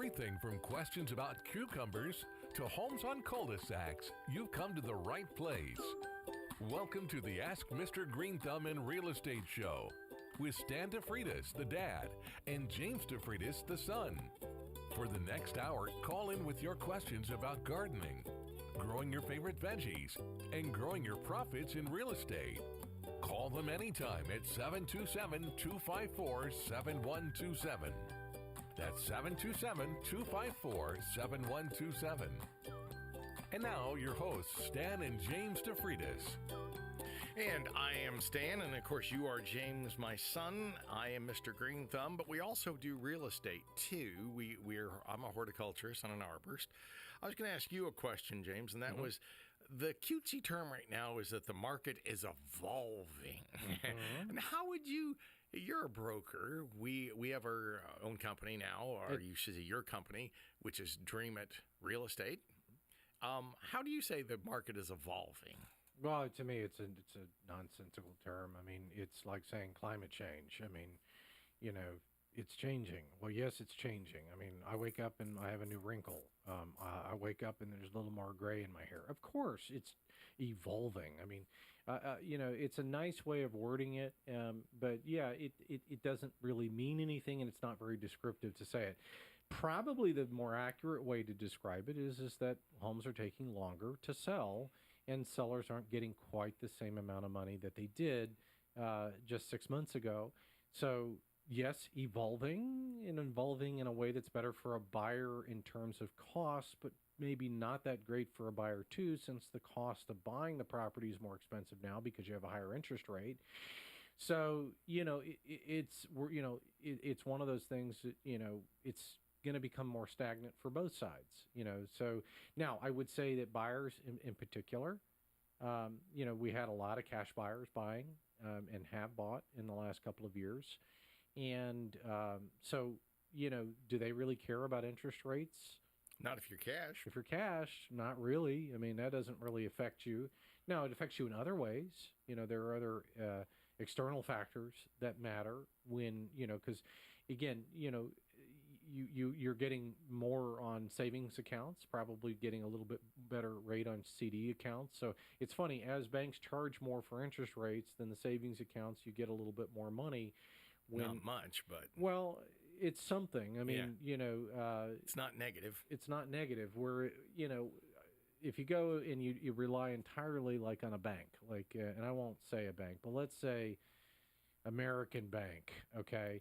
everything from questions about cucumbers to homes on cul-de-sacs, you've come to the right place. Welcome to the Ask Mr. Greenthumb in Real Estate Show with Stan DeFreitas, the dad, and James DeFreitas, the son. For the next hour, call in with your questions about gardening, growing your favorite veggies, and growing your profits in real estate. Call them anytime at 727-254-7127. That's 727-254-7127. And now, your hosts, Stan and James DeFreitas. And I am Stan, and of course you are James, my son. I am Mr. Greenthumb, but we also do real estate too. I'm a horticulturist and an arborist. I was going to ask you a question, James, and that was, the cutesy term right now is that the market is evolving. And how would you're a broker. We have our own company now, or you should say your company, which is Dream It Real Estate. How do you say the market is evolving? Well, to me, it's a nonsensical term. I mean, it's like saying climate change. I mean, it's changing. Well, yes, it's changing. I mean, I wake up and I have a new wrinkle. I wake up and there's a little more gray in my hair. Of course, it's evolving. I mean, it's a nice way of wording it. But yeah, it doesn't really mean anything, and it's not very descriptive to say it. Probably the more accurate way to describe it is that homes are taking longer to sell, and sellers aren't getting quite the same amount of money that they did just 6 months ago. So yes, evolving in a way that's better for a buyer in terms of cost, but maybe not that great for a buyer too, since the cost of buying the property is more expensive now because you have a higher interest rate. So it's one of those things that it's going to become more stagnant for both sides. So now I would say that buyers in particular, we had a lot of cash buyers buying and have bought in the last couple of years. And so, do they really care about interest rates? Not if you're cash. If you're cash, not really. I mean, that doesn't really affect you. Now, it affects you in other ways. There are other external factors that matter when, because, again, you're getting more on savings accounts, probably getting a little bit better rate on CD accounts. So it's funny, as banks charge more for interest rates than the savings accounts, you get a little bit more money. Not much, but... Well, it's something. I mean, it's not negative. It's not negative. Where, if you go and you rely entirely like on a bank, like, and I won't say a bank, but let's say American Bank, okay?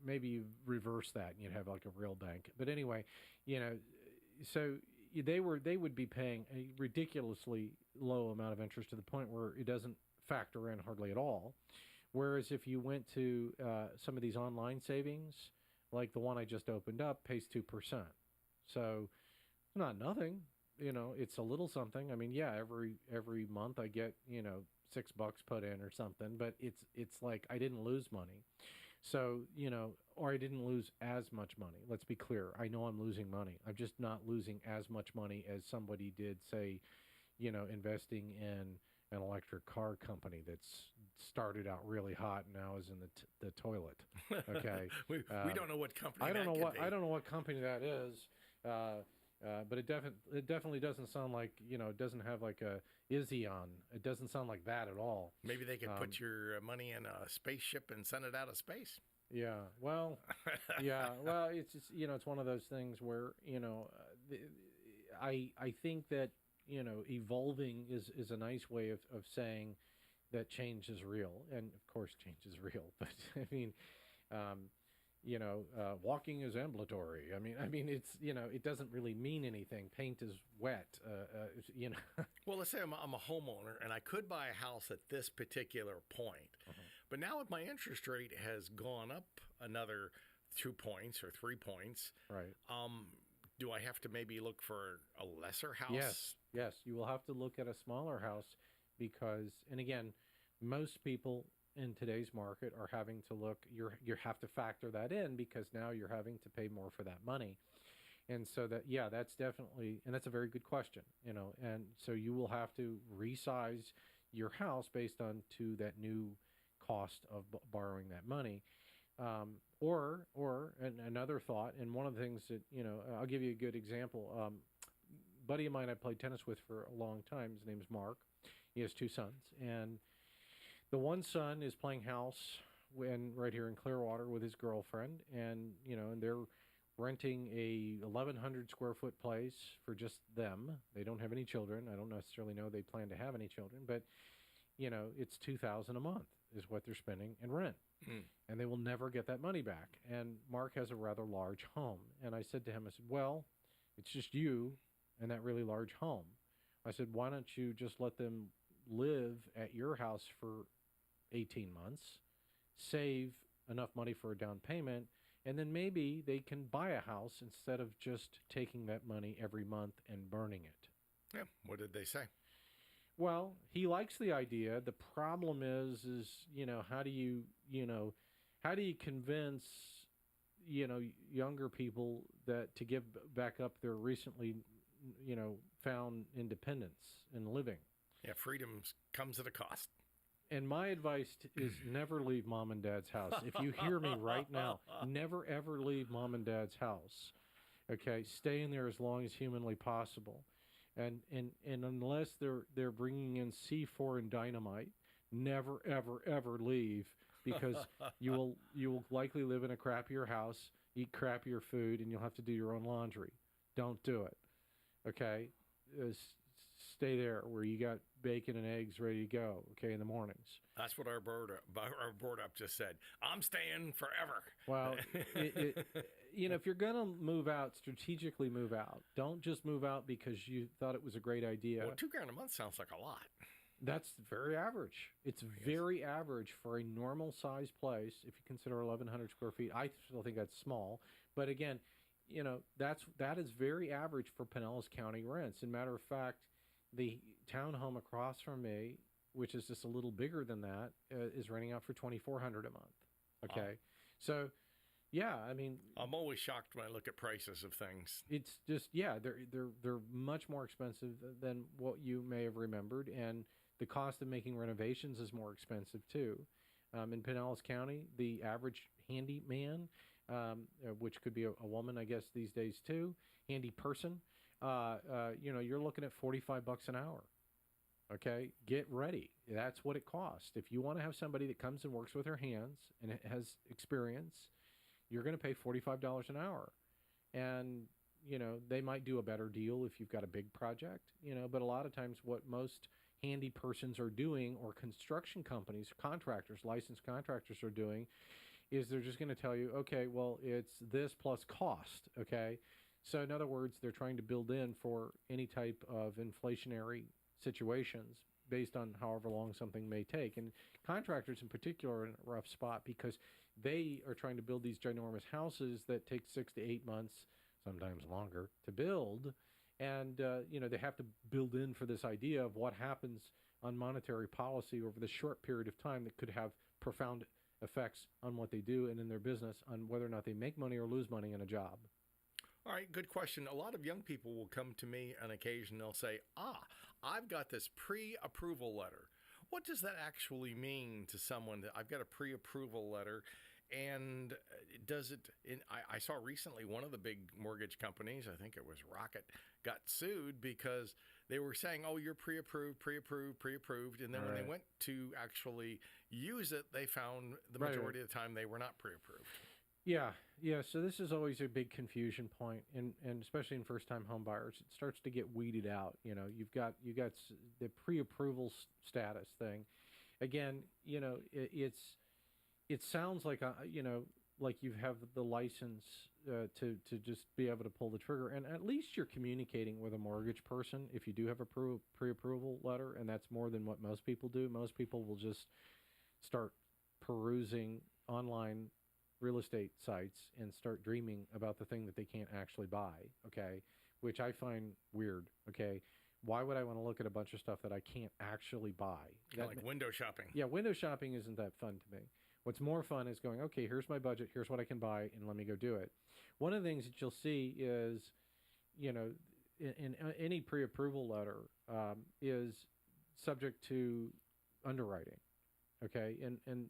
Maybe you reverse that and you'd have like a real bank. But anyway, so they would be paying a ridiculously low amount of interest to the point where it doesn't factor in hardly at all. Whereas if you went to some of these online savings, like the one I just opened up, pays 2%. So it's not nothing, it's a little something. I mean, yeah, every month I get, $6 put in or something, but it's like I didn't lose money. So, or I didn't lose as much money. Let's be clear. I know I'm losing money. I'm just not losing as much money as somebody did, say, investing in an electric car company that's started out really hot and now is in the toilet. Okay, we don't know what company. I don't know what company that is. But it definitely doesn't sound like it doesn't have like a Izion. It doesn't sound like that at all. Maybe they could put your money in a spaceship and send it out of space. Yeah. Well. Yeah. Well, it's just, it's one of those things where I think that. Evolving is a nice way of saying that change is real. And of course, change is real. But I mean, walking is ambulatory. I mean, it's, it doesn't really mean anything. Paint is wet, Well, let's say I'm a homeowner and I could buy a house at this particular point. But now if my interest rate has gone up another 2 points or 3 points. Right. Do I have to maybe look for a lesser house? Yes, you will have to look at a smaller house because, and again, most people in today's market are having to look, you have to factor that in because now you're having to pay more for that money. And so that's definitely, and that's a very good question, and so you will have to resize your house based on to that new cost of borrowing that money. Another thought, and one of the things that, I'll give you a good example. Buddy of mine I played tennis with for a long time. His name is Mark. He has two sons, and the one son is playing house right here in Clearwater with his girlfriend, and they're renting a 1,100 square foot place for just them. They don't have any children. I don't necessarily know they plan to have any children, but it's $2,000 a month is what they're spending in rent. And they will never get that money back. And Mark has a rather large home. And I said to him, I said, well, it's just you and that really large home. I said, why don't you just let them live at your house for 18 months, save enough money for a down payment, and then maybe they can buy a house instead of just taking that money every month and burning it. Yeah. What did they say? Well, he likes the idea. The problem is how do you convince, younger people to give back up their recently, found independence and living? Yeah, freedom comes at a cost. And my advice is never leave mom and dad's house. If you hear me right now, never ever leave mom and dad's house. Okay, stay in there as long as humanly possible. And unless they're bringing in C4 and dynamite, never ever ever leave, because you will likely live in a crappier house, eat crappier food, and you'll have to do your own laundry. Don't do it. Okay, stay there where you got bacon and eggs ready to go. Okay, in the mornings. That's what our board up just said. I'm staying forever. Well, if you're going to move out, strategically move out. Don't just move out because you thought it was a great idea. Well, $2,000 a month sounds like a lot. That's very average. It's very average for a normal size place. If you consider 1,100 square feet, I still think that's small. But again, that is very average for Pinellas County rents. As a matter of fact, the townhome across from me, which is just a little bigger than that, is renting out for $2,400 a month. Okay, so yeah, I mean, I'm always shocked when I look at prices of things. It's just they're much more expensive than what you may have remembered, and the cost of making renovations is more expensive too. In Pinellas County, the average handyman, which could be a woman, I guess these days too, handy person, you're looking at $45 an hour. Okay, get ready. That's what it costs. If you want to have somebody that comes and works with her hands and has experience, you're going to pay $45 an hour. And, they might do a better deal if you've got a big project, but a lot of times what most handy persons are doing, or construction companies, contractors, licensed contractors are doing, is they're just going to tell you, okay, well, it's this plus cost, okay? So in other words, they're trying to build in for any type of inflationary situations based on however long something may take. And contractors in particular are in a rough spot because they are trying to build these ginormous houses that take 6 to 8 months, sometimes longer, to build. And, they have to build in for this idea of what happens on monetary policy over the short period of time that could have profound effects on what they do and in their business, on whether or not they make money or lose money in a job. All right, good question. A lot of young people will come to me on occasion. They'll say, I've got this pre-approval letter. What does that actually mean to someone that I've got a pre-approval letter? And does it, I saw recently one of the big mortgage companies, I think it was Rocket, got sued because they were saying, oh, you're pre-approved. And then when they went to actually use it, they found the majority of the time they were not pre-approved. Yeah. So this is always a big confusion point, and especially in first-time home buyers, it starts to get weeded out. You've got the pre-approval status thing. Again, it sounds like like you have the license to just be able to pull the trigger, and at least you're communicating with a mortgage person if you do have a pre-approval letter, and that's more than what most people do. Most people will just start perusing online real estate sites and start dreaming about the thing that they can't actually buy, okay, which I find weird, okay? Why would I want to look at a bunch of stuff that I can't actually buy? Kind of like window shopping. Yeah, window shopping isn't that fun to me. What's more fun is going, okay, here's my budget, here's what I can buy, and let me go do it. One of the things that you'll see is, in any pre-approval letter is subject to underwriting, okay? And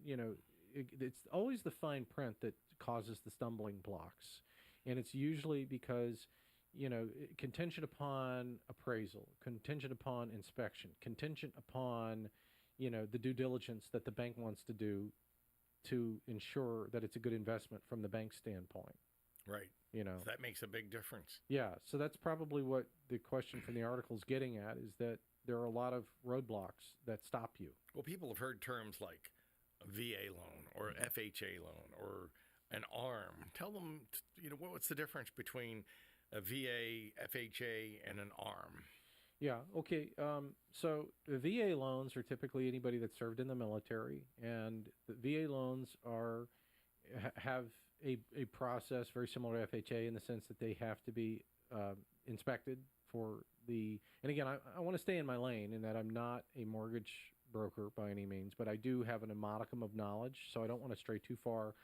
it's always the fine print that causes the stumbling blocks, and it's usually because contingent upon appraisal, contingent upon inspection, contingent upon the due diligence that the bank wants to do to ensure that it's a good investment from the bank standpoint. Right. That makes a big difference. Yeah. So that's probably what the question from the article is getting at, is that there are a lot of roadblocks that stop you. Well, people have heard terms like a VA loan or FHA loan or an ARM. Tell them, what's the difference between a VA, FHA, and an ARM? Yeah. Okay. So the VA loans are typically anybody that served in the military, and the VA loans have a process very similar to FHA in the sense that they have to be inspected for the. And again, I want to stay in my lane in that I'm not a mortgage broker by any means, but I do have a modicum of knowledge, so I don't want to stray too far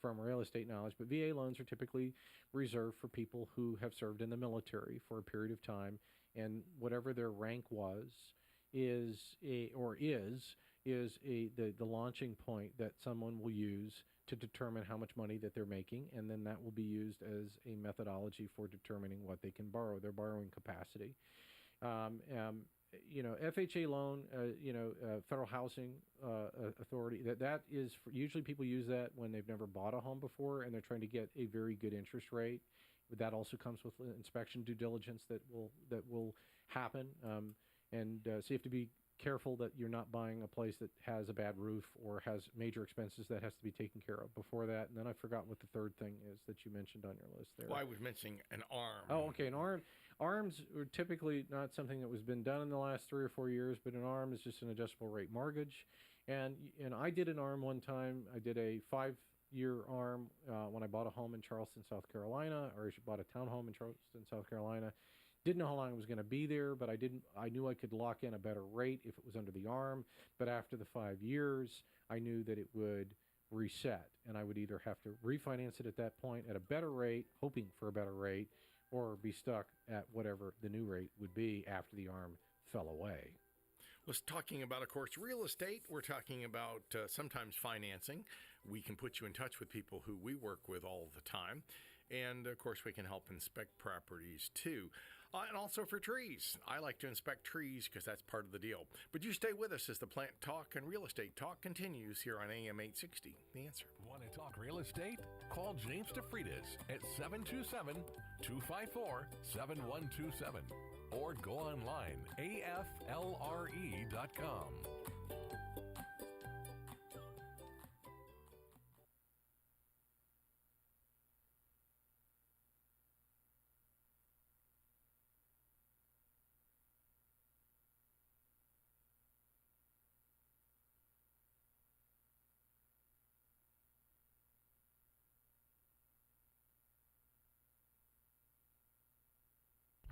from real estate knowledge. But VA loans are typically reserved for people who have served in the military for a period of time, and whatever their rank was is the launching point that someone will use to determine how much money that they're making, and then that will be used as a methodology for determining what they can borrow, their borrowing capacity. FHA loan, Federal Housing Authority, that is usually people use that when they've never bought a home before and they're trying to get a very good interest rate. But that also comes with inspection due diligence that will happen, so you have to be careful that you're not buying a place that has a bad roof or has major expenses that has to be taken care of before that. And then I forgot what the third thing is that you mentioned on your list there. Well, I was mentioning an ARM. Oh, okay, an ARM. ARMs are typically not something that was been done in the last 3 or 4 years, but an ARM is just an adjustable rate mortgage. And I did an ARM one time. I did a 5-year ARM when I bought a home in Charleston, South Carolina, or I bought a townhome in Charleston, South Carolina. Didn't know how long I was going to be there, but I knew I could lock in a better rate if it was under the ARM. But after the 5 years, I knew that it would reset, and I would either have to refinance it at that point at a better rate, hoping for a better rate, or be stuck at whatever the new rate would be after the ARM fell away. Was talking about, of course, real estate. We're talking about sometimes financing. We can put you in touch with people who we work with all the time. And, of course, we can help inspect properties, too. And also for trees. I like to inspect trees because that's part of the deal. But you stay with us as the Plant Talk and Real Estate Talk continues here on AM 860. The Answer. Want to talk real estate? Call James DeFreitas at 727-254-7127 or go online, aflre.com.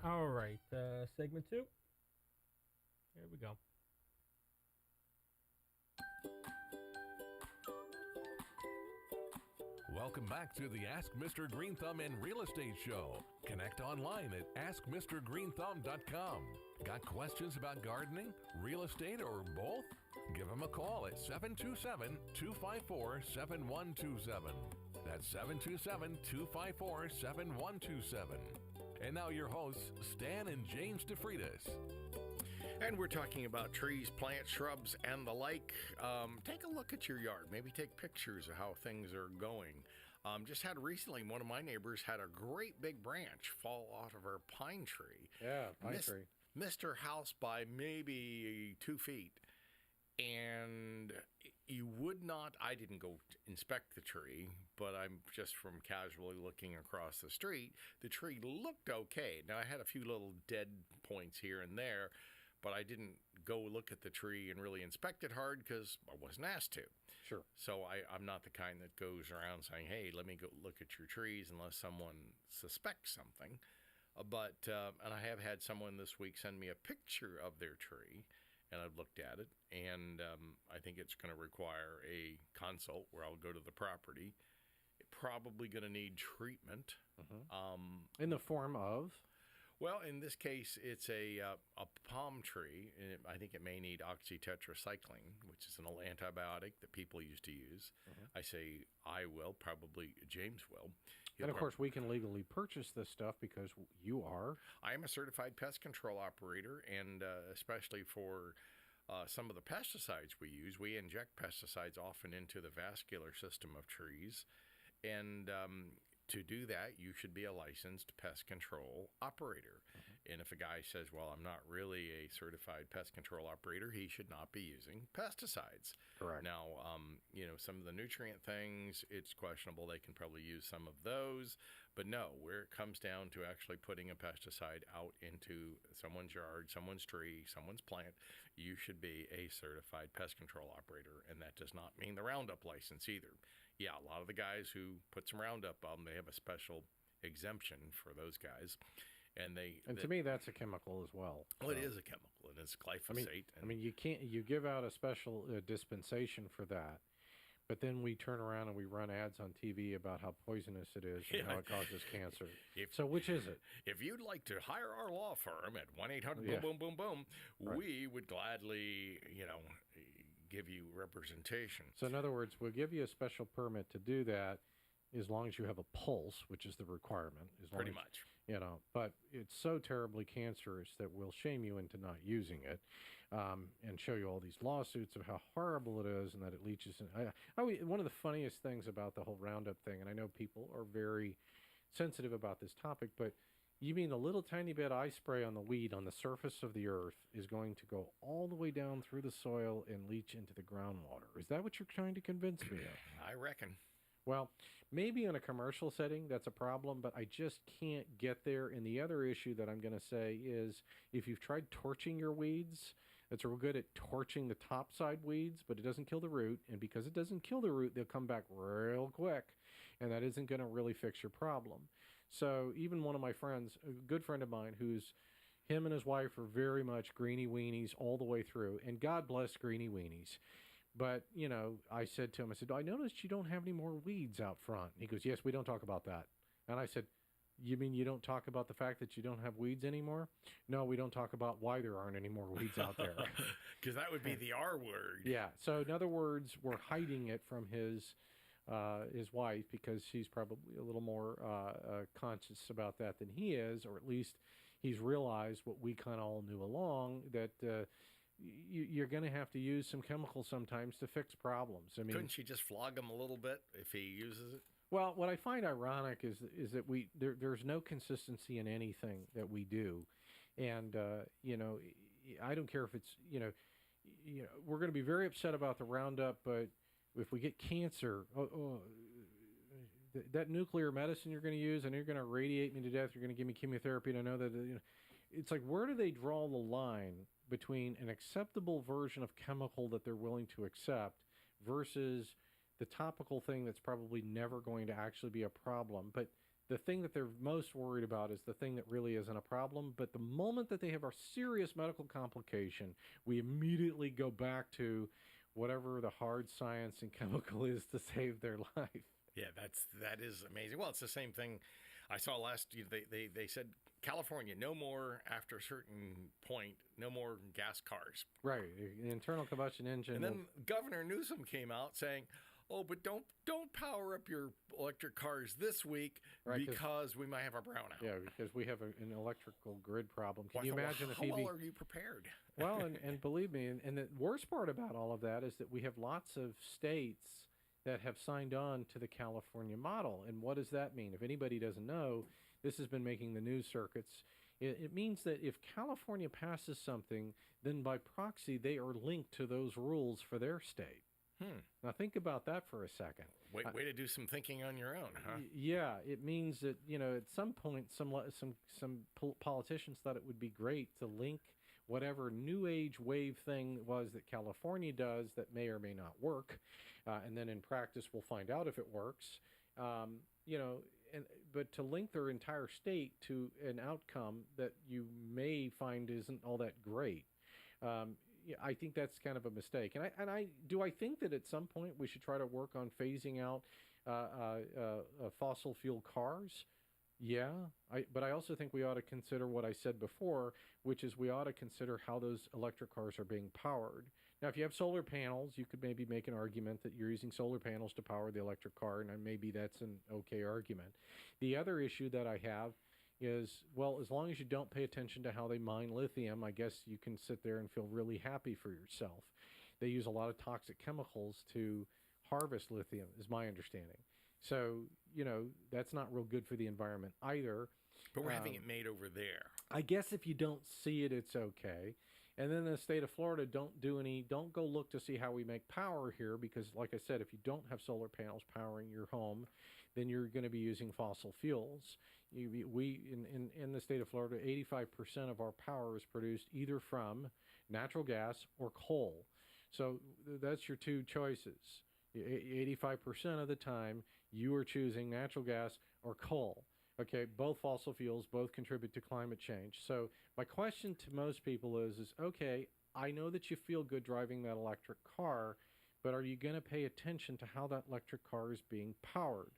All right, segment 2. Here we go. Welcome back to the Ask Mr. Greenthumb and Real Estate Show. Connect online at askmrgreenthumb.com. Got questions about gardening, real estate, or both? Give him a call at 727-254-7127. That's 727-254-7127. And now your hosts, Stan and James DeFreitas. And we're talking about trees, plants, shrubs, and the like. Take a look at your yard. Maybe take pictures of how things are going. Just had recently, one of my neighbors had a great big branch fall out of her pine tree. Yeah, pine tree. Missed her house by maybe 2 feet. And you would not, I didn't go inspect the tree, but I'm just from casually looking across the street. The tree looked okay. Now, I had a few little dead points here and there, but I didn't go look at the tree and really inspect it hard because I wasn't asked to. Sure. So I'm not the kind that goes around saying, hey, let me go look at your trees unless someone suspects something. And I have had someone this week send me a picture of their tree, and I've looked at it, and I think it's going to require a consult where I'll go to the property. It's probably going to need treatment. In the form of? Well, in this case, it's a palm tree. And I think it may need oxytetracycline, which is an antibiotic that people used to use. I say I will, probably James will. And of course, we can legally purchase this stuff because you are. I am a certified pest control operator, and especially for some of the pesticides we use, we inject pesticides often into the vascular system of trees. And to do that, you should be a licensed pest control operator. And if a guy says, well, I'm not really a certified pest control operator, he should not be using pesticides. Correct. Now, some of the nutrient things, it's questionable. They can probably use some of those. But no, where it comes down to actually putting a pesticide out into someone's yard, someone's tree, someone's plant, you should be a certified pest control operator. And that does not mean the Roundup license either. Yeah, a lot of the guys who put some Roundup on, they have a special exemption for those guys. And to me, that's a chemical as well. Well, it is a chemical, and it's glyphosate. I mean, you give out a special dispensation for that, but then we turn around and we run ads on TV about how poisonous it is and how it causes cancer. So which is it? If you'd like to hire our law firm at 1-800-BOOM-BOOM-BOOM, we would gladly, give you representation. So in other words, we'll give you a special permit to do that as long as you have a pulse, which is the requirement. Pretty much. But it's so terribly cancerous that we'll shame you into not using it, and show you all these lawsuits of how horrible it is and that it leaches. One of the funniest things about the whole Roundup thing, and I know people are very sensitive about this topic, but you mean a little tiny bit I spray on the weed on the surface of the earth is going to go all the way down through the soil and leach into the groundwater? Is that what you're trying to convince me of? I reckon. Well, maybe in a commercial setting, that's a problem, but I just can't get there. And the other issue that I'm going to say is if you've tried torching your weeds, it's real good at torching the topside weeds, but it doesn't kill the root. And because it doesn't kill the root, they'll come back real quick. And that isn't going to really fix your problem. So even one of my friends, a good friend of mine, him and his wife are very much greenie weenies all the way through. And God bless greenie weenies. But, I said to him, I noticed you don't have any more weeds out front. And he goes, yes, we don't talk about that. And I said, you mean you don't talk about the fact that you don't have weeds anymore? No, we don't talk about why there aren't any more weeds out there. Because that would be the R word. Yeah. So in other words, we're hiding it from his wife because she's probably a little more conscious about that than he is, or at least he's realized what we kind of all knew along, that you're going to have to use some chemicals sometimes to fix problems. I mean, couldn't she just flog him a little bit if he uses it? Well, what I find ironic is that there's no consistency in anything that we do, and I don't care if it's we're going to be very upset about the Roundup, but if we get cancer, that nuclear medicine you're going to use, and you're going to radiate me to death, you're going to give me chemotherapy, and I know that it's like, where do they draw the line between an acceptable version of chemical that they're willing to accept versus the topical thing that's probably never going to actually be a problem? But the thing that they're most worried about is the thing that really isn't a problem. But the moment that they have a serious medical complication, we immediately go back to whatever the hard science and chemical is to save their life. Yeah, that is amazing. Well, it's the same thing I saw last year. They said California, no more, after a certain point, no more gas cars. Right, the internal combustion engine. And then Governor Newsom came out saying, oh, but don't power up your electric cars this week, right, because we might have a brownout. Yeah, because we have an electrical grid problem. Can you imagine if how well are you prepared? Well, and believe me, and the worst part about all of that is that we have lots of states that have signed on to the California model. And what does that mean? If anybody doesn't know, this has been making the news circuits. It means that if California passes something, then by proxy, they are linked to those rules for their state. Now think about that for a second. Way to do some thinking on your own, huh? Yeah, it means that, at some point, some politicians thought it would be great to link whatever new age wave thing was that California does that may or may not work, and then in practice we'll find out if it works. But to link their entire state to an outcome that you may find isn't all that great. I think that's kind of a mistake. And I think that at some point we should try to work on phasing out fossil fuel cars. Yeah, but I also think we ought to consider what I said before, which is we ought to consider how those electric cars are being powered. Now, if you have solar panels, you could maybe make an argument that you're using solar panels to power the electric car, and maybe that's an okay argument. The other issue that I have is, well, as long as you don't pay attention to how they mine lithium, I guess you can sit there and feel really happy for yourself. They use a lot of toxic chemicals to harvest lithium, is my understanding. So, that's not real good for the environment either. But we're having it made over there. I guess if you don't see it, it's okay. And then in the state of Florida, don't go look to see how we make power here, because like I said, if you don't have solar panels powering your home, then you're going to be using fossil fuels. In the state of Florida, 85% of our power is produced either from natural gas or coal. So that's your two choices. 85% of the time, you are choosing natural gas or coal. Okay, both fossil fuels, both contribute to climate change. So my question to most people is okay, I know that you feel good driving that electric car, but are you going to pay attention to how that electric car is being powered?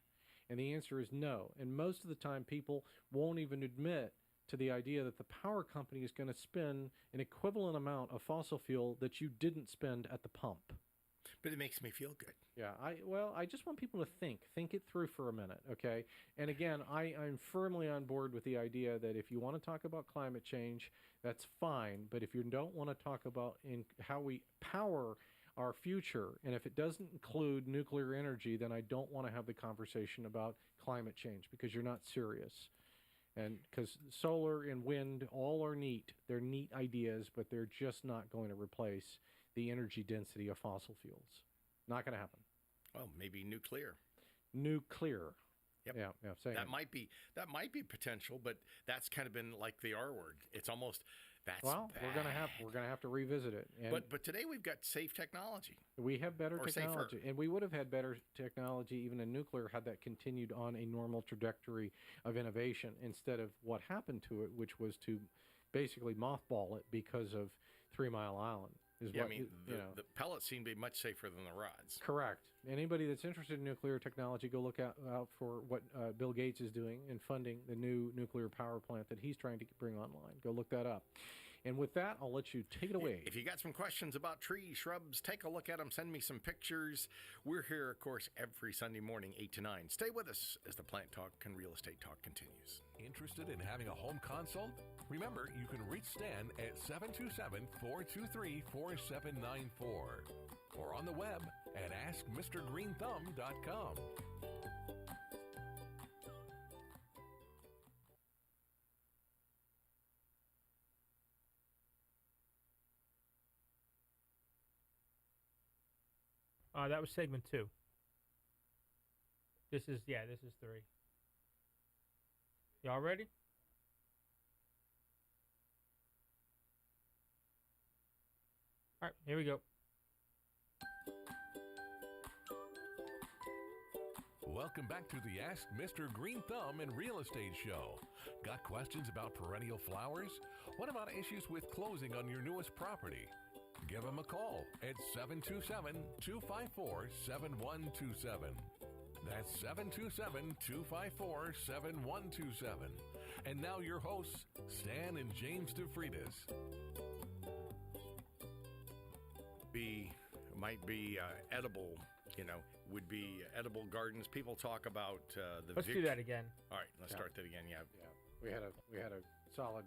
And the answer is no. And most of the time, people won't even admit to the idea that the power company is going to spend an equivalent amount of fossil fuel that you didn't spend at the pump. But it makes me feel good. Yeah, I just want people to think it through for a minute, okay? And again, I'm firmly on board with the idea that if you want to talk about climate change, that's fine. But if you don't want to talk about how we power our future, and if it doesn't include nuclear energy, then I don't want to have the conversation about climate change, because you're not serious. And because solar and wind all are neat. They're neat ideas, but they're just not going to replace the energy density of fossil fuels. Not going to happen. Well, maybe nuclear. Nuclear. Yep. Yeah. Same. That might be potential, but that's kind of been like the R word. It's almost that's well. bad. We're gonna have to revisit it. And but today we've got safe technology. We have better or technology, safer. And we would have had better technology even in nuclear had that continued on a normal trajectory of innovation instead of what happened to it, which was to basically mothball it because of 3 Mile Island. The pellets seem to be much safer than the rods. Correct. Anybody that's interested in nuclear technology, go look out for what Bill Gates is doing in funding the new nuclear power plant that he's trying to bring online. Go look that up. And with that, I'll let you take it away. If you got some questions about trees, shrubs, take a look at them. Send me some pictures. We're here, of course, every Sunday morning, 8 to 9. Stay with us as the Plant Talk and Real Estate Talk continues. Interested in having a home consult? Remember, you can reach Stan at 727-423-4794 or on the web at AskMrGreenthumb.com. That was segment 2. This is 3. Y'all ready? All right, here we go. Welcome back to the Ask Mr. Greenthumb and Real Estate Show. Got questions about perennial flowers? What about issues with closing on your newest property? Give them a call at 727-254-7127. That's 727-254-7127. And now your hosts, Stan and James DeFreitas. Might be edible, would be edible gardens. People talk about the. Let's do that again. All right, let's start that again. Yeah. We had a solid.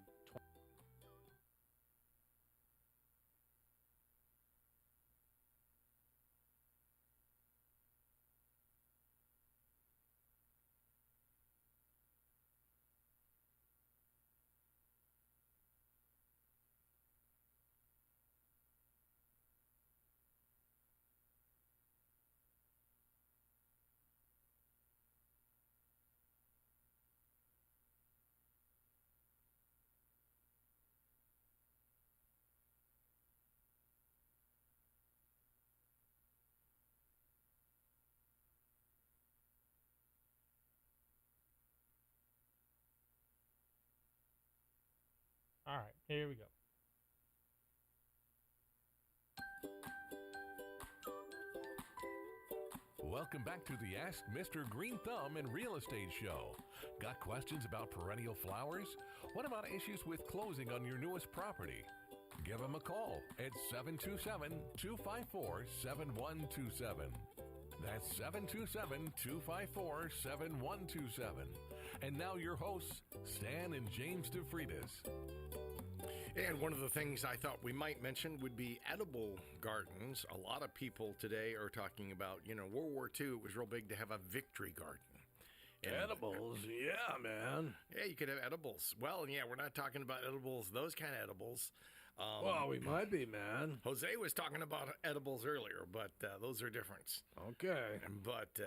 All right, here we go. Welcome back to the Ask Mr. Greenthumb and Real Estate Show. Got questions about perennial flowers? What about issues with closing on your newest property? Give him a call at 727-254-7127. That's 727-254-7127. And now your hosts, Stan and James DeFreitas. And one of the things I thought we might mention would be edible gardens. A lot of people today are talking about, World War II, it was real big to have a victory garden. And Edibles, yeah, man. yeah, you could have edibles. Well, yeah, we're not talking about edibles, those kind of edibles. Well, we might be, man. Jose was talking about edibles earlier, but those are different. Okay. But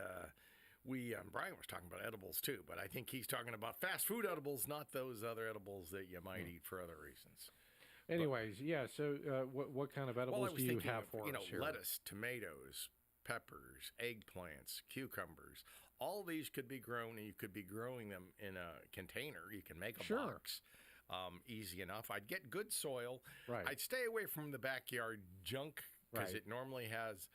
Brian was talking about edibles too, but I think he's talking about fast food edibles, not those other edibles that you might eat for other reasons. Anyways, so what kind of edibles do you have for us here? Lettuce, tomatoes, peppers, eggplants, cucumbers. All these could be grown, and you could be growing them in a container. You can make a box. Easy enough. I'd get good soil. Right. I'd stay away from the backyard junk because Right. it normally has,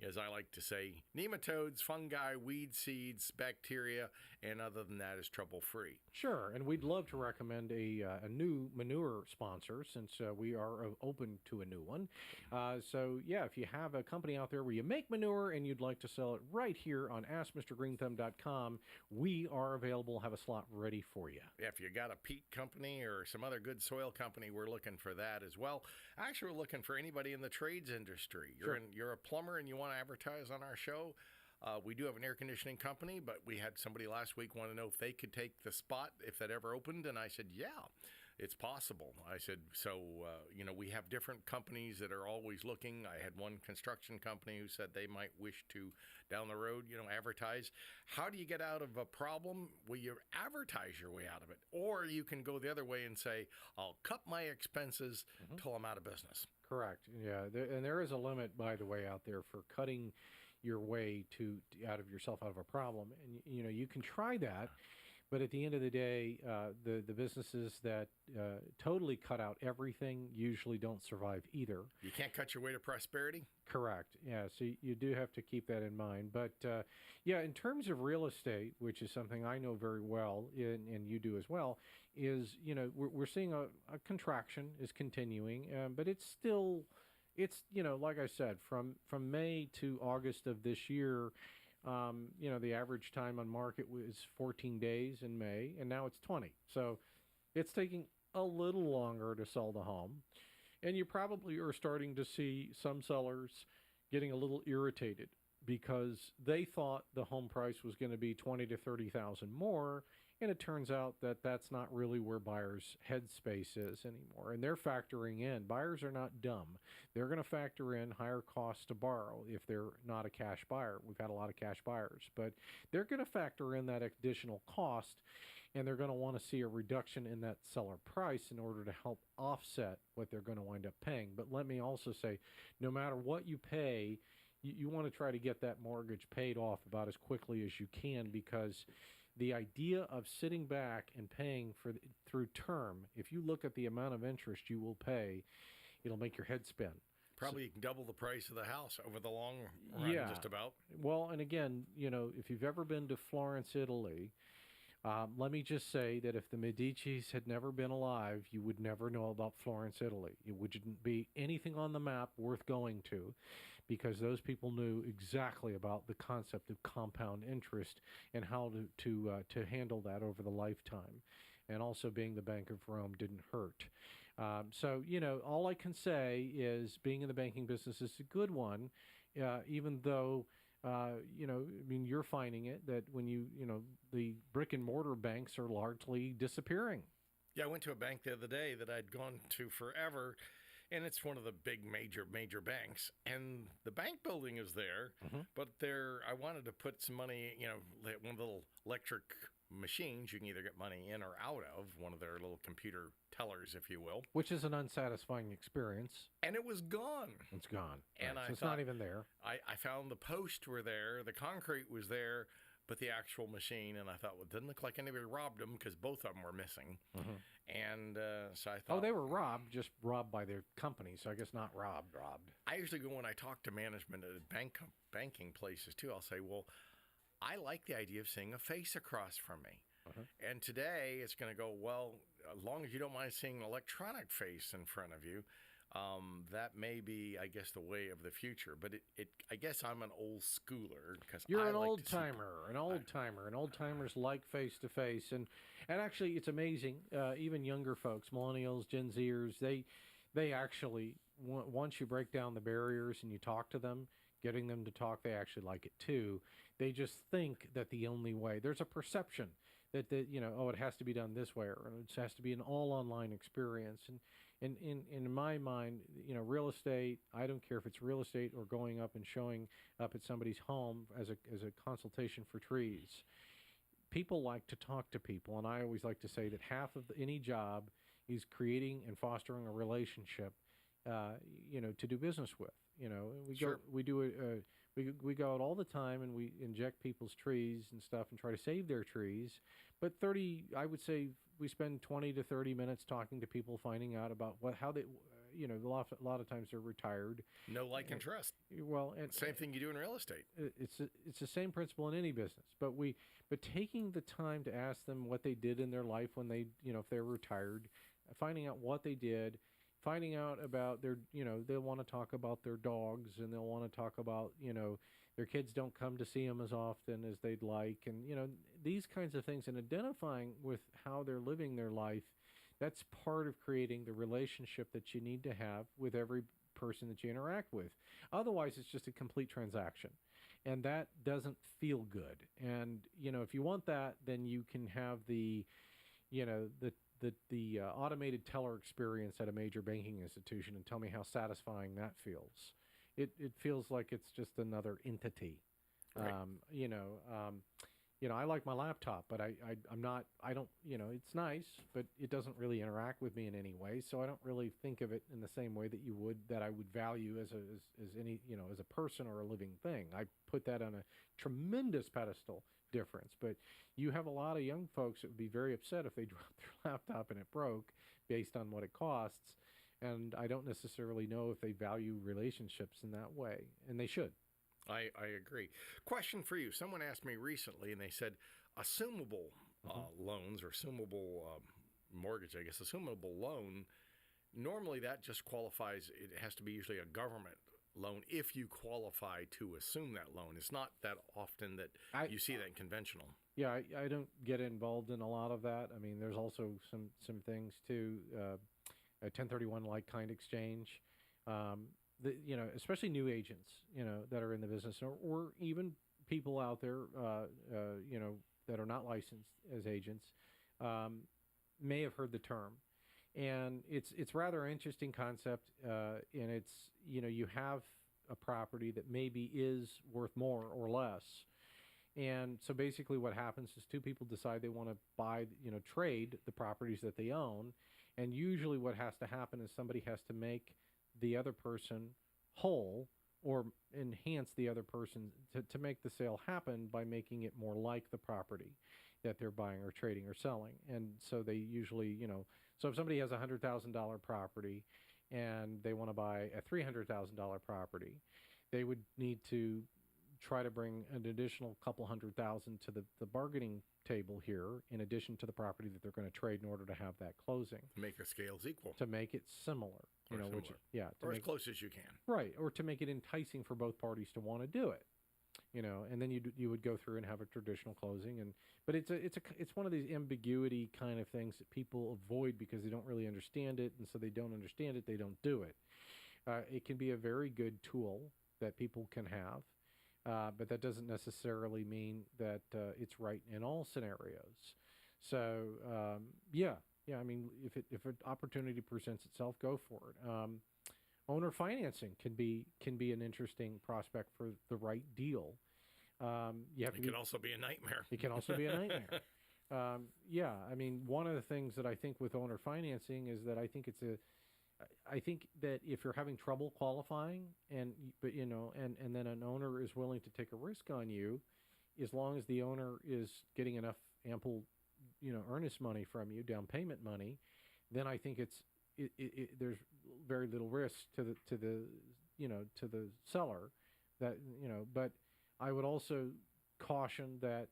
as I like to say, nematodes, fungi, weed seeds, bacteria, and other than that is trouble-free. Sure, and we'd love to recommend a new manure sponsor since we are open to a new one. So, if you have a company out there where you make manure and you'd like to sell it right here on AskMrGreenthumb.com, we are available, have a slot ready for you. Yeah, if you got a peat company or some other good soil company, we're looking for that as well. Actually, we're looking for anybody in the trades industry. You're a plumber and you want to advertise on our show. We do have an air conditioning company, but we had somebody last week want to know if they could take the spot if that ever opened, and I said, yeah, it's possible. I said, so, we have different companies that are always looking. I had one construction company who said they might wish to, down the road, advertise. How do you get out of a problem? Well, you advertise your way out of it. Or you can go the other way and say, I'll cut my expenses till I'm out of business. Correct. Yeah, and there is a limit, by the way, out there for cutting your way out of yourself out of a problem. And you can try that, but at the end of the day, the businesses that totally cut out everything usually don't survive either. You can't cut your way to prosperity? Correct. Yeah, so you do have to keep that in mind. But in terms of real estate, which is something I know very well, and you do as well, is we're seeing a contraction is continuing, but it's still. It's, like I said, from May to August of this year, the average time on market was 14 days in May, and now it's 20. So it's taking a little longer to sell the home. And you probably are starting to see some sellers getting a little irritated because they thought the home price was going to be 20 to 30,000 more. And it turns out that that's not really where buyers' headspace is anymore. And they're factoring in. Buyers are not dumb. They're going to factor in higher costs to borrow if they're not a cash buyer. We've had a lot of cash buyers. But they're going to factor in that additional cost, and they're going to want to see a reduction in that seller price in order to help offset what they're going to wind up paying. But let me also say, no matter what you pay, you want to try to get that mortgage paid off about as quickly as you can, because the idea of sitting back and paying through term, if you look at the amount of interest you will pay, it'll make your head spin. Probably you can double the price of the house over the long run, just about. Well, and again, if you've ever been to Florence, Italy, let me just say that if the Medicis had never been alive, you would never know about Florence, Italy. It wouldn't be anything on the map worth going to, because those people knew exactly about the concept of compound interest and how to handle that over the lifetime. And also being the Bank of Rome didn't hurt. So, all I can say is being in the banking business is a good one, even though, you're finding it that when the brick and mortar banks are largely disappearing. Yeah, I went to a bank the other day that I'd gone to forever, and it's one of the big major banks, and the bank building is there, but I wanted to put some money, one of the little electric machines you can either get money in or out of, one of their little computer tellers, if you will. Which is an unsatisfying experience. And it was gone. It's gone. And right. so it's not even there. I found the posts were there, the concrete was there, but the actual machine. And I thought, well, it didn't look like anybody robbed them because both of them were missing. And so I thought, Oh, they were robbed, just robbed by their company. So I guess not robbed. I usually go when I talk to management at banking places too. I'll say, well, I like the idea of seeing a face across from me. And today it's going to go, well, as long as you don't mind seeing an electronic face in front of you, that may be, I guess, the way of the future. But I guess I'm an old schooler because You're an old timer, an old timer, and old timers like face to face. And actually, it's amazing. Even younger folks, millennials, Gen Zers, they actually, once you break down the barriers and you talk to them, getting them to talk, they actually like it too. They just think that the only way, there's a perception that oh, it has to be done this way, or it has to be an all online experience. And in my mind, real estate, I don't care if it's real estate or going up and showing up at somebody's home as a consultation for trees. People like to talk to people, and I always like to say that half of any job is creating and fostering a relationship, to do business with. We go out all the time and we inject people's trees and stuff and try to save their trees. But I would say we spend 20 to 30 minutes talking to people, finding out about how they, a lot of times they're retired. No, like, and trust. Well, and same thing you do in real estate. It's the same principle in any business. But taking the time to ask them what they did in their life when they, if they're retired, finding out what they did, finding out about their, they'll want to talk about their dogs, and they'll want to talk about, their kids don't come to see them as often as they'd like. And, these kinds of things, and identifying with how they're living their life, that's part of creating the relationship that you need to have with every person that you interact with. Otherwise, it's just a complete transaction. And that doesn't feel good. And, if you want that, then you can have the automated teller experience at a major banking institution and tell me how satisfying that feels. It feels like it's just another entity. Right. I like my laptop, but it's nice, but it doesn't really interact with me in any way. So I don't really think of it in the same way that I would value as a person or a living thing. I put that on a tremendous pedestal difference. But you have a lot of young folks that would be very upset if they dropped their laptop and it broke based on what it costs. And I don't necessarily know if they value relationships in that way, and they should. I agree. Question for you. Someone asked me recently, and they said, assumable loans or assumable mortgage, I guess, assumable loan, normally that just qualifies, it has to be usually a government loan if you qualify to assume that loan. It's not that often that you see that in conventional. Yeah, I don't get involved in a lot of that. I mean, there's also some things too, a 1031 like-kind exchange. Especially new agents, that are in the business, or even people out there, that are not licensed as agents, may have heard the term. And it's rather an interesting concept, and it's, you have a property that maybe is worth more or less. And so basically what happens is two people decide they want to buy, trade the properties that they own. And usually what has to happen is somebody has to make the other person whole or enhance the other person to make the sale happen by making it more like the property that they're buying or trading or selling. And so they usually, so if somebody has a $100,000 property and they want to buy a $300,000 property, they would need to try to bring an additional couple $100,000 to the bargaining table here, in addition to the property that they're going to trade in order to have that closing. Make the scales equal. To make it similar. Or as close as you can. Right, or to make it enticing for both parties to want to do it. And then you would go through and have a traditional closing, but it's one of these ambiguity kind of things that people avoid because they don't really understand it, and so they don't understand it, they don't do it. It can be a very good tool that people can have, but that doesn't necessarily mean that it's right in all scenarios. So I mean, if an opportunity presents itself, go for it. Owner financing can be an interesting prospect for the right deal. It can also be a nightmare. It can also be a nightmare. I mean, one of the things that I think with owner financing is that I think that if you're having trouble qualifying and then an owner is willing to take a risk on you, as long as the owner is getting enough ample, earnest money from you, down payment money, then I think there's very little risk to the seller. But I would also caution that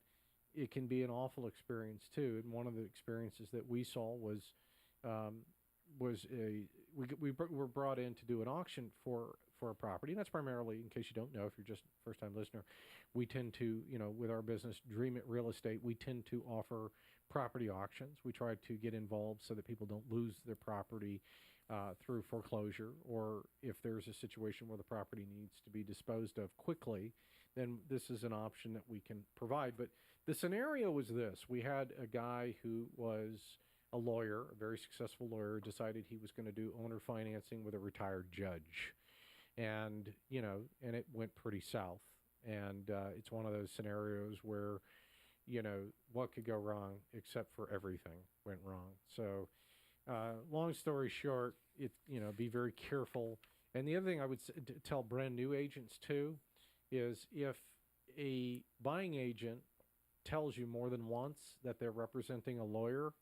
it can be an awful experience too. And one of the experiences that we saw was we were brought in to do an auction for a property. And that's primarily, in case you don't know, if you're just a first-time listener, we tend to, with our business, Dream It Real Estate, we tend to offer property auctions. We try to get involved so that people don't lose their property through foreclosure, or if there's a situation where the property needs to be disposed of quickly, then this is an option that we can provide. But the scenario was this. We had a guy who was a lawyer, a very successful lawyer, decided he was going to do owner financing with a retired judge. And, and it went pretty south. And it's one of those scenarios where, what could go wrong except for everything went wrong. So long story short, be very careful. And the other thing I would tell brand new agents too is if a buying agent tells you more than once that they're representing a lawyer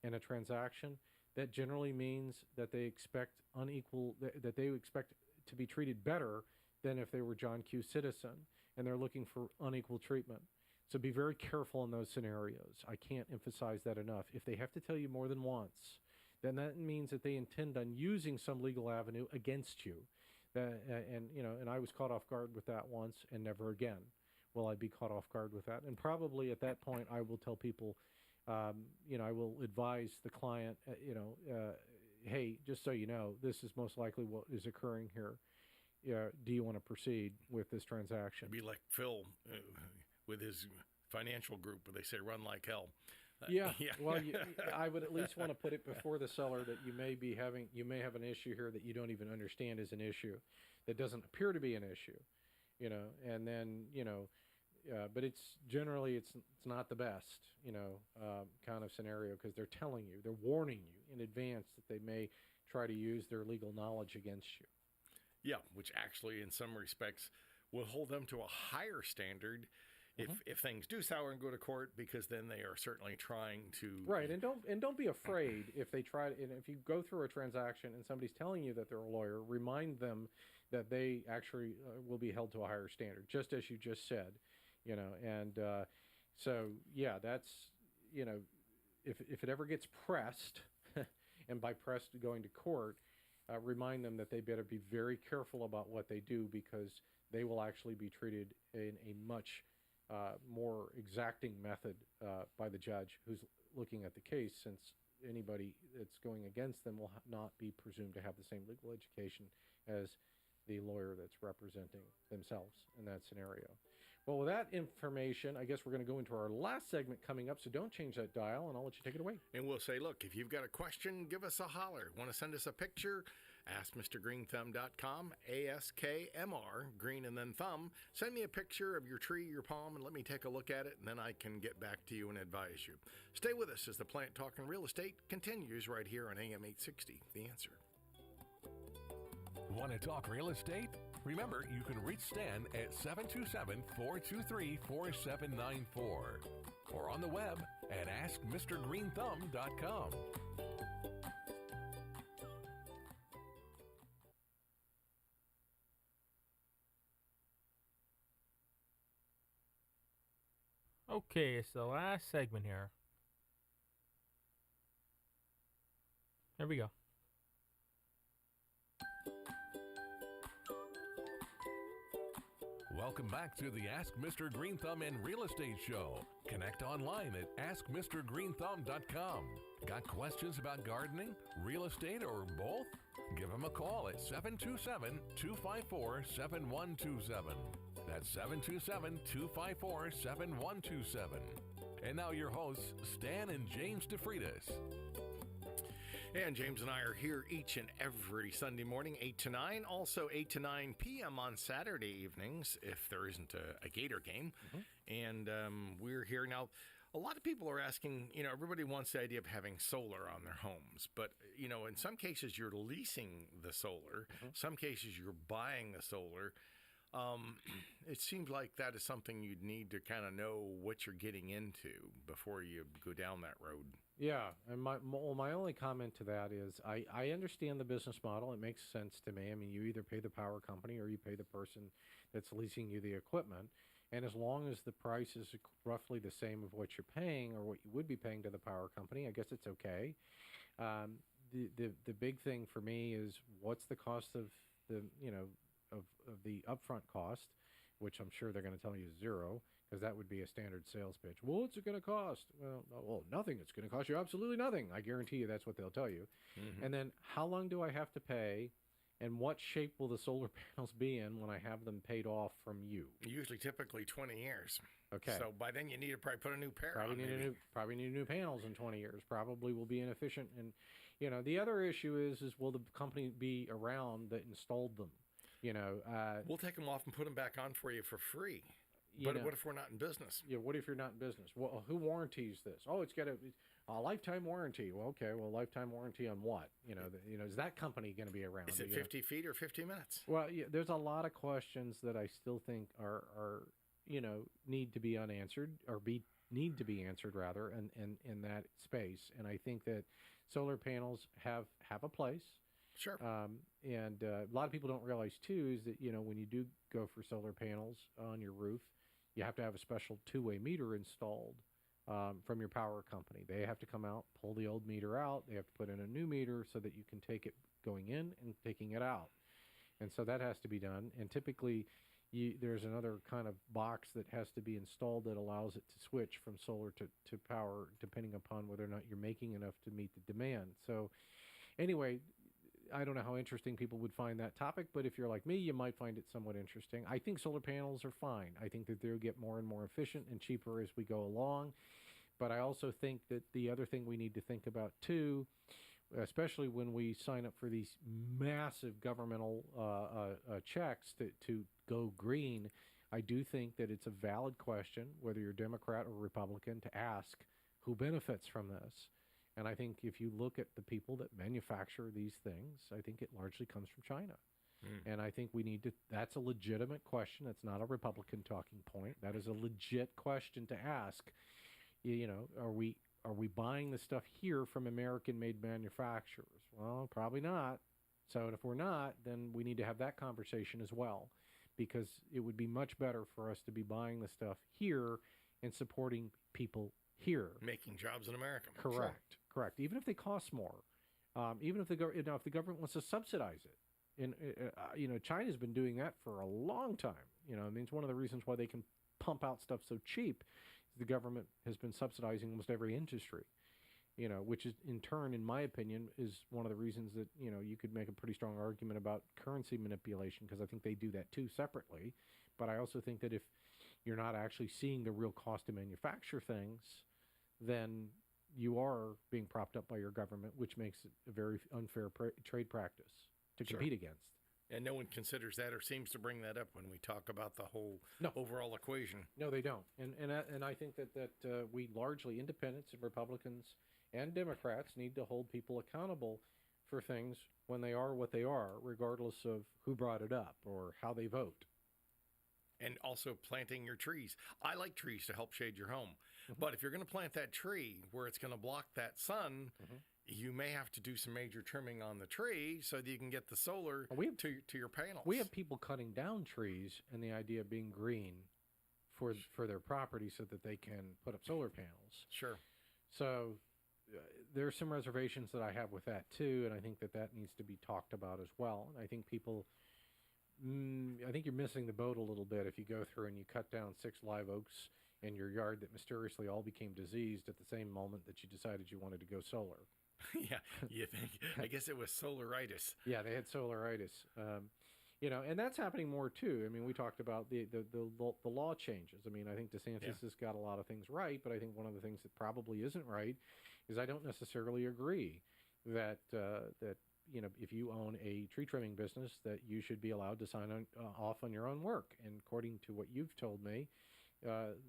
in a transaction, that generally means that they expect that they expect to be treated better than if they were John Q. Citizen, and they're looking for unequal treatment. So be very careful in those scenarios. I can't emphasize that enough. If they have to tell you more than once, then that means that they intend on using some legal avenue against you. And I was caught off guard with that once, and never again will I be caught off guard with that. And probably at that point, I will tell people, I will advise the client, hey, just so you know, this is most likely what is occurring here. Do you want to proceed with this transaction? It'd be like Phil with his financial group, where they say run like hell. Yeah. Well, I would at least want to put it before the seller that you may have an issue here that you don't even understand is an issue, that doesn't appear to be an issue, and then, but it's generally, it's not the best, kind of scenario, because they're telling you, they're warning you in advance that they may try to use their legal knowledge against you. Yeah, which actually in some respects will hold them to a higher standard if things do sour and go to court, because then they are certainly trying to... Right, and don't be afraid if they try to, and if you go through a transaction and somebody's telling you that they're a lawyer, remind them that they actually will be held to a higher standard, just as you just said, and so, yeah, that's, if it ever gets pressed, and by pressed going to court, remind them that they better be very careful about what they do, because they will actually be treated in a much more exacting method by the judge who's looking at the case, since anybody that's going against them will not be presumed to have the same legal education as the lawyer that's representing themselves in that scenario. Well, with that information, I guess we're going to go into our last segment coming up, so don't change that dial, and I'll let you take it away. And we'll say, look, if you've got a question, give us a holler. Want to send us a picture? AskMrGreenthumb.com, ASKMR, green and then thumb. Send me a picture of your tree, your palm, and let me take a look at it, and then I can get back to you and advise you. Stay with us as the Plant Talking Real Estate continues right here on AM 860, The Answer. Want to talk real estate? Remember, you can reach Stan at 727-423-4794 or on the web at AskMrGreenthumb.com. Okay, it's the last segment here. There we go. Welcome back to the Ask Mr. Greenthumb and Real Estate Show. Connect online at AskMrGreenthumb.com. Got questions about gardening, real estate, or both? Give him a call at 727-254-7127. That's 727-254-7127. And now your hosts, Stan and James DeFreitas. And James and I are here each and every Sunday morning, 8 to 9. Also 8 to 9 p.m. on Saturday evenings, if there isn't a Gator game. And we're here now. A lot of people are asking, everybody wants the idea of having solar on their homes. But, in some cases, you're leasing the solar. Some cases, you're buying the solar. It seems like that is something you'd need to kind of know what you're getting into before you go down that road. Yeah, and my only comment to that is I understand the business model. It makes sense to me. I mean, you either pay the power company or you pay the person that's leasing you the equipment. And as long as the price is roughly the same of what you're paying or what you would be paying to the power company, I guess it's okay. The big thing for me is what's the cost of the of the upfront cost, which I'm sure they're going to tell you is zero, because that would be a standard sales pitch. Well, what's it going to cost? Well, nothing. It's going to cost you absolutely nothing. I guarantee you that's what they'll tell you. Mm-hmm. And then how long do I have to pay, and what shape will the solar panels be in when I have them paid off from you? Usually, typically 20 years. Okay. So by then you need to probably put a new pair on. Probably need new panels in 20 years. Probably will be inefficient. And, the other issue is will the company be around that installed them? We'll take them off and put them back on for you for free. But what if we're not in business? Yeah, what if you're not in business? Well, who warranties this? Oh, it's got a lifetime warranty. Well, okay, lifetime warranty on what? Is that company going to be around? Is it 50 feet or 50 minutes? Well, there's a lot of questions that I still think are need to be unanswered or need to be answered rather in that space. And I think that solar panels have a place. Sure. And a lot of people don't realize too is that when you do go for solar panels on your roof, you have to have a special two-way meter installed from your power company. They have to come out, pull the old meter out. They have to put in a new meter so that you can take it going in and taking it out. And so that has to be done. And typically, there's another kind of box that has to be installed that allows it to switch from solar to power, depending upon whether or not you're making enough to meet the demand. So anyway, I don't know how interesting people would find that topic, but if you're like me, you might find it somewhat interesting. I think solar panels are fine. I think that they'll get more and more efficient and cheaper as we go along. But I also think that the other thing we need to think about too, especially when we sign up for these massive governmental checks to go green, I do think that it's a valid question, whether you're Democrat or Republican, to ask who benefits from this. And I think if you look at the people that manufacture these things, I think it largely comes from China. And I think we need to, that's a legitimate question. It's not a Republican talking point. That is a legit question to ask. Are we buying the stuff here from American-made manufacturers? Well, probably not. So if we're not, then we need to have that conversation as well, because it would be much better for us to be buying the stuff here and supporting people here. Making jobs in America. Correct. Sure. Correct. Even if they cost more, even if the government wants to subsidize it, and China's been doing that for a long time. I mean, it's one of the reasons why they can pump out stuff so cheap. The government has been subsidizing almost every industry, which is in turn, in my opinion, is one of the reasons that you could make a pretty strong argument about currency manipulation, because I think they do that too separately. But I also think that if you're not actually seeing the real cost to manufacture things, then you are being propped up by your government, which makes it a very unfair trade practice to compete against. And no one considers that or seems to bring that up when we talk about the whole overall equation. No, they don't. And I think that we largely, independents and Republicans and Democrats, need to hold people accountable for things when they are what they are, regardless of who brought it up or how they vote. And also planting your trees. I like trees to help shade your home. Mm-hmm. But if you're going to plant that tree where it's going to block that sun, you may have to do some major trimming on the tree so that you can get the solar to your panels. We have people cutting down trees, and the idea of being green for their property so that they can put up solar panels. Sure. So there are some reservations that I have with that too, and I think that needs to be talked about as well. And I think people... I think you're missing the boat a little bit if you go through and you cut down 6 live oaks in your yard that mysteriously all became diseased at the same moment that you decided you wanted to go solar. Yeah, you think? I guess it was solaritis. Yeah, they had solaritis. And that's happening more too. I mean, we talked about the law changes. I mean, I think DeSantis has got a lot of things right, but I think one of the things that probably isn't right is I don't necessarily agree that if you own a tree trimming business, that you should be allowed to sign off on your own work. And according to what you've told me,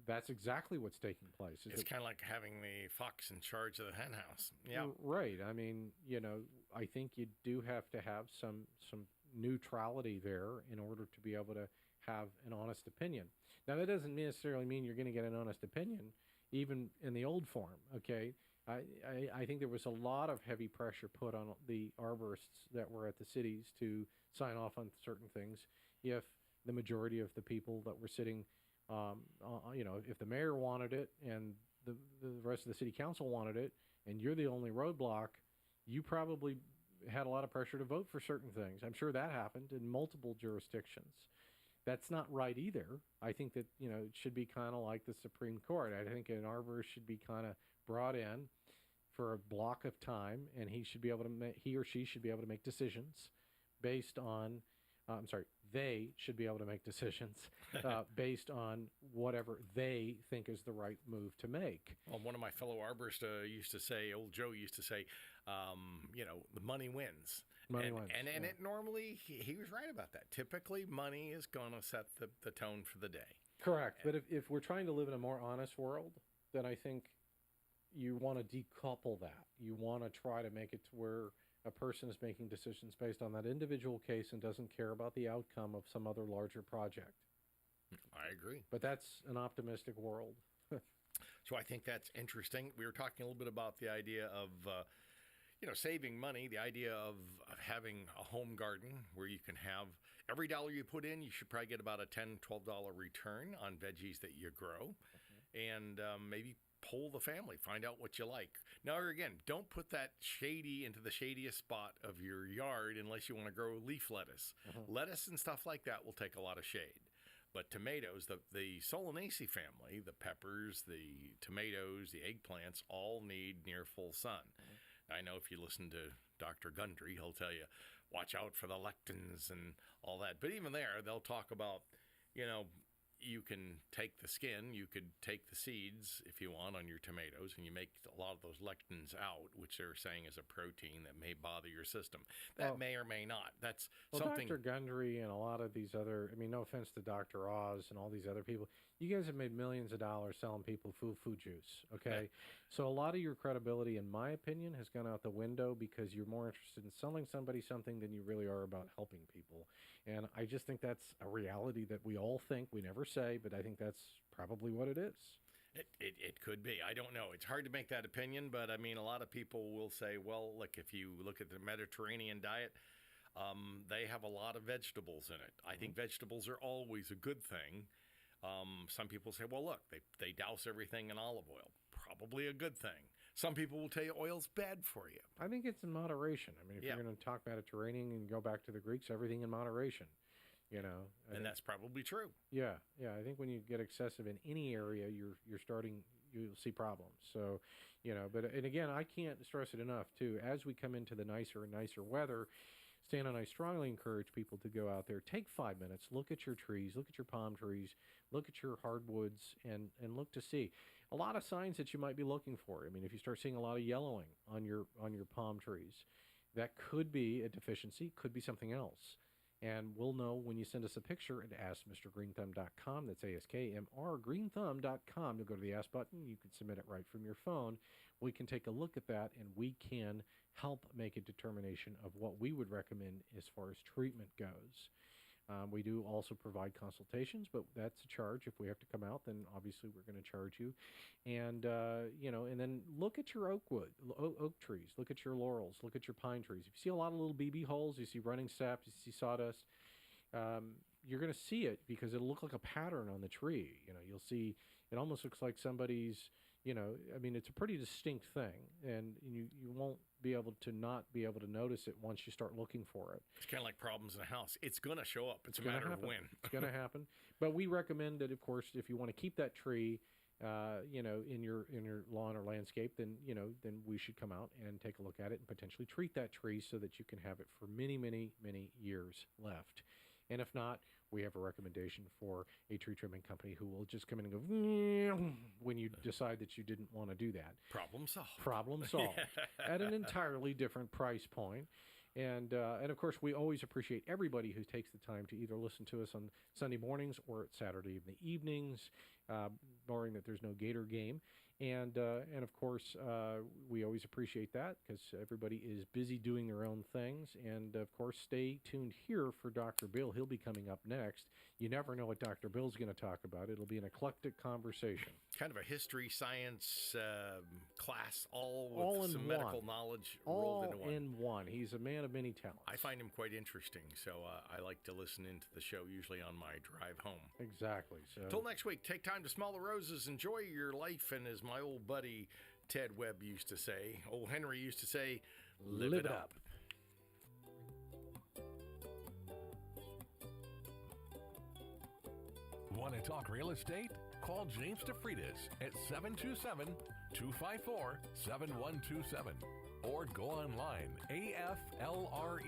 that's exactly what's taking place. It's kind of like having the fox in charge of the hen house. Yeah. Right. I mean, I think you do have to have some neutrality there in order to be able to have an honest opinion. Now, that doesn't necessarily mean you're going to get an honest opinion, even in the old form, okay? I think there was a lot of heavy pressure put on the arborists that were at the cities to sign off on certain things. If the majority of the people that were sitting, if the mayor wanted it and the rest of the city council wanted it, and you're the only roadblock, you probably had a lot of pressure to vote for certain things. I'm sure that happened in multiple jurisdictions. That's not right either. I think that, it should be kind of like the Supreme Court. I think an arborist should be kind of brought in for a block of time, and he or she should be able to make decisions based on, they should be able to make decisions based on whatever they think is the right move to make. Well, one of my fellow arborists used to say, old Joe used to say, the money wins. Money wins. And it normally, he was right about that. Typically, money is going to set the tone for the day. Correct. But if we're trying to live in a more honest world, then I think you want to decouple that. You want to try to make it to where a person is making decisions based on that individual case and doesn't care about the outcome of some other larger project. I agree. But that's an optimistic world. So I think that's interesting. We were talking a little bit about the idea of, saving money, the idea of having a home garden where you can have every dollar you put in, you should probably get about a $10, $12 return on veggies that you grow. And maybe poll the family, find out what you like. Now, again, don't put that into the shadiest spot of your yard unless you want to grow leaf lettuce. Lettuce and stuff like that will take a lot of shade. But tomatoes, the Solanaceae family, the peppers, the tomatoes, the eggplants, all need near full sun. I know if you listen to Dr. Gundry, he'll tell you, watch out for the lectins and all that. But even there, they'll talk about, you can take the skin, you could take the seeds if you want on your tomatoes, and you make a lot of those lectins out, which they're saying is a protein that may bother your system. That may or may not. That's something. Dr. Gundry and a lot of these other, no offense to Dr. Oz and all these other people, you guys have made millions of dollars selling people food juice, okay? So a lot of your credibility, in my opinion, has gone out the window because you're more interested in selling somebody something than you really are about helping people. And I just think that's a reality that we all think, we never say, but I think that's probably what it is. It could be. I don't know. It's hard to make that opinion, but I mean, a lot of people will say, well, look, if you look at the Mediterranean diet, they have a lot of vegetables in it. I think vegetables are always a good thing. Some people say, well, look, they douse everything in olive oil. Probably a good thing. Some people will tell you oil's bad for you. I think it's in moderation. I mean, if you're going to talk Mediterranean and go back to the Greeks, everything in moderation. And that's probably true. Yeah. I think when you get excessive in any area, you'll see problems. So, and again, I can't stress it enough too. As we come into the nicer and nicer weather, Stan and I strongly encourage people to go out there, take 5 minutes, look at your trees, look at your palm trees, look at your hardwoods, and look to see a lot of signs that you might be looking for. I mean, if you start seeing a lot of yellowing on your palm trees, that could be a deficiency, could be something else. And we'll know when you send us a picture at AskMrGreenthumb.com. That's ASKMR, Greenthumb.com. You'll go to the Ask button. You can submit it right from your phone. We can take a look at that, and we can help make a determination of what we would recommend as far as treatment goes. We do also provide consultations, but that's a charge. If we have to come out, then obviously we're going to charge you. And, and then look at your oak trees, look at your laurels, look at your pine trees. If you see a lot of little BB holes, you see running sap, you see sawdust, you're going to see it because it'll look like a pattern on the tree. You'll see, it almost looks like somebody's, it's a pretty distinct thing, and you won't be able to not be able to notice it once you start looking for it. It's kind of like problems in a house. It's going to show up. It's a matter of when. It's going to happen. But we recommend that, of course, if you want to keep that tree, in your lawn or landscape, then we should come out and take a look at it and potentially treat that tree so that you can have it for many, many, many years left. And if not, we have a recommendation for a tree trimming company who will just come in and go when you decide that you didn't want to do that. Problem solved. Problem solved. At an entirely different price point. And of course, we always appreciate everybody who takes the time to either listen to us on Sunday mornings or Saturday evenings, barring that there's no Gator game. And of course, we always appreciate that because everybody is busy doing their own things. And of course, stay tuned here for Dr. Bill. He'll be coming up next. You never know what Dr. Bill's going to talk about. It'll be an eclectic conversation. Kind of a history, science class, all with some medical knowledge all rolled into one. in one. He's a man of many talents. I find him quite interesting, so I like to listen into the show usually on my drive home. Exactly. So Till next week, take time to smell the roses, enjoy your life, and as my old buddy Ted Webb used to say, old Henry used to say, live it up. Want to talk real estate? Call James DeFreitas at 727-254-7127 or go online, AFLRE